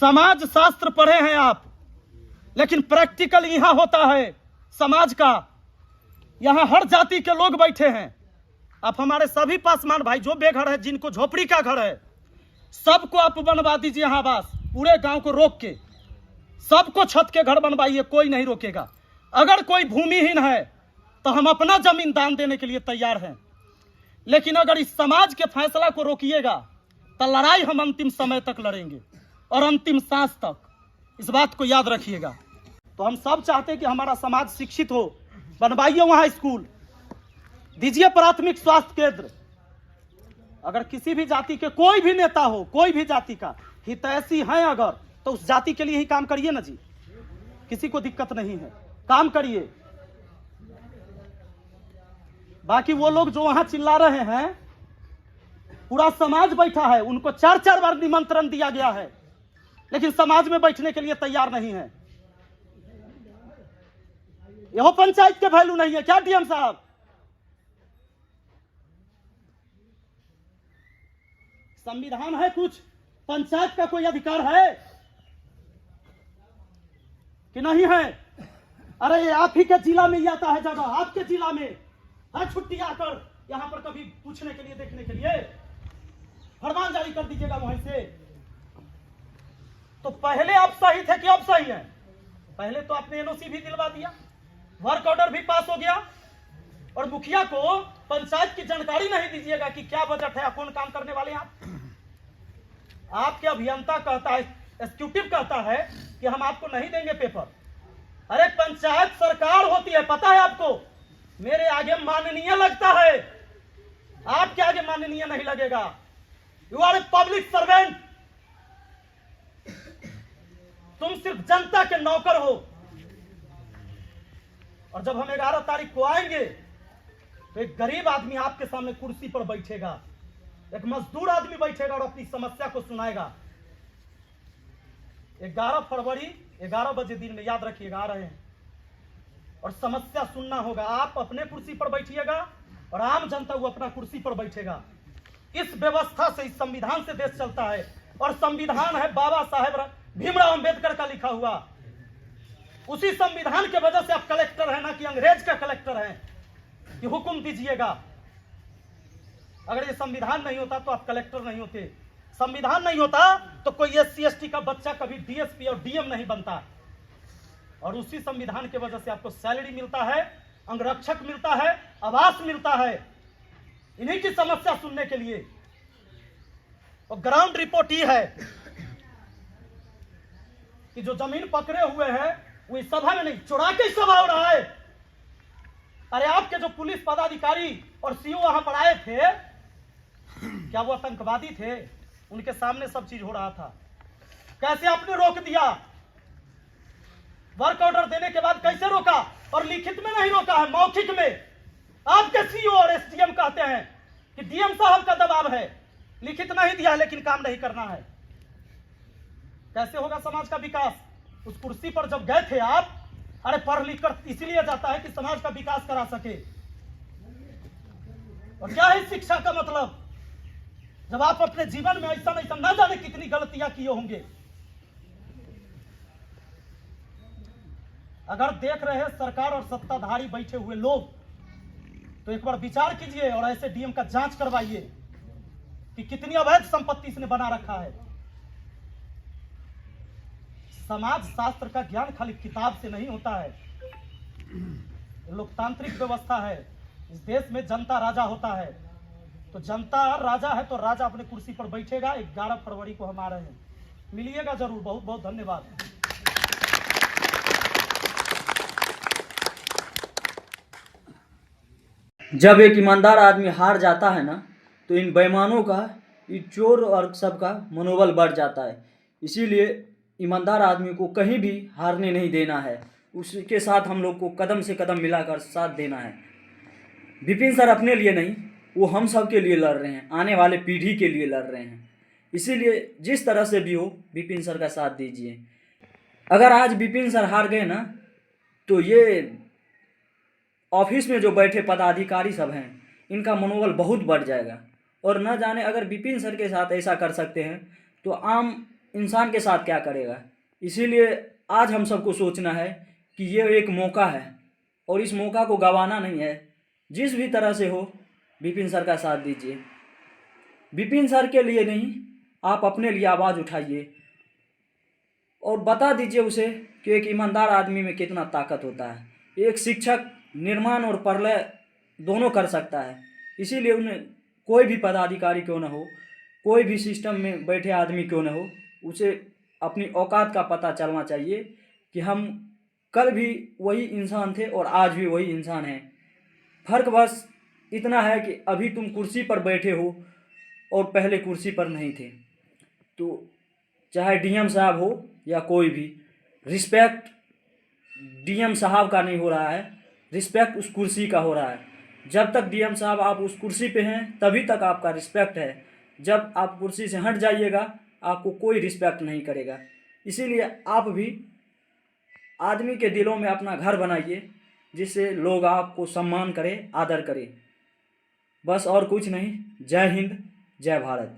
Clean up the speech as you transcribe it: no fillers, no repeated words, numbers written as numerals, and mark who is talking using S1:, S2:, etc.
S1: समाज शास्त्र पढ़े हैं आप, लेकिन प्रैक्टिकल यहाँ होता है समाज का। यहाँ हर जाति के लोग बैठे हैं। आप हमारे सभी पासवान भाई जो बेघर है, जिनको झोपड़ी का घर है, सबको आप बनवा दीजिए यहाँ आवास, पूरे गांव को रोक के सबको छत के घर बनवाइए, कोई नहीं रोकेगा। अगर कोई भूमिहीन है तो हम अपना जमीन दान देने के लिए तैयार हैं, लेकिन अगर इस समाज के फैसला को रोकिएगा तो लड़ाई हम अंतिम समय तक लड़ेंगे और अंतिम सांस तक। इस बात को याद रखिएगा। तो हम सब चाहते हैं कि हमारा समाज शिक्षित हो, बनवाइए वहां स्कूल, दीजिए प्राथमिक स्वास्थ्य केंद्र। अगर किसी भी जाति के कोई भी नेता हो, कोई भी जाति का हितैषी है अगर, तो उस जाति के लिए ही काम करिए ना जी, किसी को दिक्कत नहीं है, काम करिए। बाकी वो लोग जो वहां चिल्ला रहे हैं, पूरा समाज बैठा है, उनको 4-4 बार निमंत्रण दिया गया है, लेकिन समाज में बैठने के लिए तैयार नहीं है। यह पंचायत के वैल्यू नहीं है क्या डीएम साहब? संविधान है कुछ, पंचायत का कोई अधिकार है कि नहीं है? अरे आप ही के जिला में ही आता है जगह, आपके जिला में हर छुट्टी आकर यहां पर कभी पूछने के लिए, देखने के लिए फरमान जारी कर दीजिएगा वहीं से। तो पहले आप सही थे कि अब सही है? पहले तो आपने एनओसी भी दिलवा दिया, वर्क ऑर्डर भी पास हो गया, और मुखिया को पंचायत की जानकारी नहीं दीजिएगा कि क्या बजट है, कौन काम करने वाले हैं। आपके अभियंता कहता है, एग्जीक्यूटिव कहता है कि हम आपको नहीं देंगे पेपर। अरे पंचायत सरकार होती है, पता है आपको? मेरे आगे माननीय लगता है, आपके आगे माननीय नहीं लगेगा। You are a public servant, तुम सिर्फ जनता के नौकर हो। और जब हम 11 तारीख को आएंगे तो एक गरीब आदमी आपके सामने कुर्सी पर बैठेगा, एक मजदूर आदमी बैठेगा और अपनी समस्या को सुनाएगा। 11 फरवरी 11 बजे दिन में, याद रखिएगा, आ रहे हैं और समस्या सुनना होगा। आप अपने कुर्सी पर बैठिएगा और आम जनता वो अपना कुर्सी पर बैठेगा। इस व्यवस्था से, इस संविधान से देश चलता है, और संविधान है बाबा साहेब भीमराव अंबेडकर का लिखा हुआ। उसी संविधान के वजह से आप कलेक्टर हैं, ना कि अंग्रेज का कलेक्टर हैं कि हुक्म दीजिएगा। अगर ये संविधान नहीं होता तो आप कलेक्टर नहीं होते, संविधान नहीं होता तो कोई SC ST का बच्चा कभी DSP और DM नहीं बनता। और उसी संविधान के वजह से आपको सैलरी मिलता है, अंगरक्षक मिलता है, आवास मिलता है, इन्हीं की समस्या सुनने के लिए। और ग्राउंड रिपोर्ट ये है कि जो जमीन पकड़े हुए हैं वो इस सभा में नहीं, चुरा के सभा हो रहा है। अरे आपके जो पुलिस पदाधिकारी और CO वहां पर आए थे, क्या वो आतंकवादी थे? उनके सामने सब चीज हो रहा था, कैसे आपने रोक दिया? वर्क ऑर्डर देने के बाद कैसे रोका? और लिखित में नहीं रोका है, मौखिक में। आपके CO और SDM कहते हैं कि DM साहब का दबाव है, लिखित नहीं दिया है लेकिन काम नहीं करना है। कैसे होगा समाज का विकास? उस कुर्सी पर जब गए थे आप, अरे पढ़ लिख कर इसलिए जाता है कि समाज का विकास करा सके। और क्या है शिक्षा का मतलब, जब आप अपने जीवन में ऐसा नहीं, ना जाने कितनी गलतियां किए होंगे। अगर देख रहे हैं सरकार और सत्ताधारी बैठे हुए लोग, तो एक बार विचार कीजिए और ऐसे DM का जांच करवाइए कि कितनी अवैध संपत्ति इसने बना रखा है। समाज शास्त्र का ज्ञान खाली किताब से नहीं होता है, लोकतांत्रिक व्यवस्था है। इस देश में जनता राजा होता है, तो जनता राजा है तो राजा अपने कुर्सी पर बैठेगा। 11 फरवरी को हम आ रहे हैं, मिलिएगा जरूर। बहुत बहुत धन्यवाद।
S2: जब एक ईमानदार आदमी हार जाता है ना, तो इन बेईमानों का, इन चोर और सबका मनोबल बढ़ जाता है। इसीलिए ईमानदार आदमी को कहीं भी हारने नहीं देना है, उसके साथ हम लोग को कदम से कदम मिलाकर साथ देना है। विपिन सर अपने लिए नहीं, वो हम सब के लिए लड़ रहे हैं, आने वाले पीढ़ी के लिए लड़ रहे हैं। इसीलिए जिस तरह से भी हो विपिन सर का साथ दीजिए। अगर आज विपिन सर हार गए ना, तो ये ऑफिस में जो बैठे पदाधिकारी सब हैं, इनका मनोबल बहुत बढ़ जाएगा। और न जाने अगर विपिन सर के साथ ऐसा कर सकते हैं तो आम इंसान के साथ क्या करेगा। इसीलिए आज हम सबको सोचना है कि ये एक मौका है और इस मौका को गंवाना नहीं है। जिस भी तरह से हो विपिन सर का साथ दीजिए। विपिन सर के लिए नहीं, आप अपने लिए आवाज़ उठाइए और बता दीजिए उसे कि एक ईमानदार आदमी में कितना ताकत होता है। एक शिक्षक निर्माण और प्रलय दोनों कर सकता है। इसीलिए उन्हें कोई भी पदाधिकारी क्यों न हो, कोई भी सिस्टम में बैठे आदमी क्यों न हो, उसे अपनी औकात का पता चलना चाहिए कि हम कल भी वही इंसान थे और आज भी वही इंसान हैं। फ़र्क बस इतना है कि अभी तुम कुर्सी पर बैठे हो और पहले कुर्सी पर नहीं थे। तो चाहे डीएम साहब हो या कोई भी, रिस्पेक्ट डीएम साहब का नहीं हो रहा है, रिस्पेक्ट उस कुर्सी का हो रहा है। जब तक डीएम साहब आप उस कुर्सी पे हैं तभी तक आपका रिस्पेक्ट है। जब आप कुर्सी से हट जाइएगा आपको कोई रिस्पेक्ट नहीं करेगा। इसीलिए आप भी आदमी के दिलों में अपना घर बनाइए जिससे लोग आपको सम्मान करें, आदर करें। बस और कुछ नहीं। जय हिंद, जय भारत।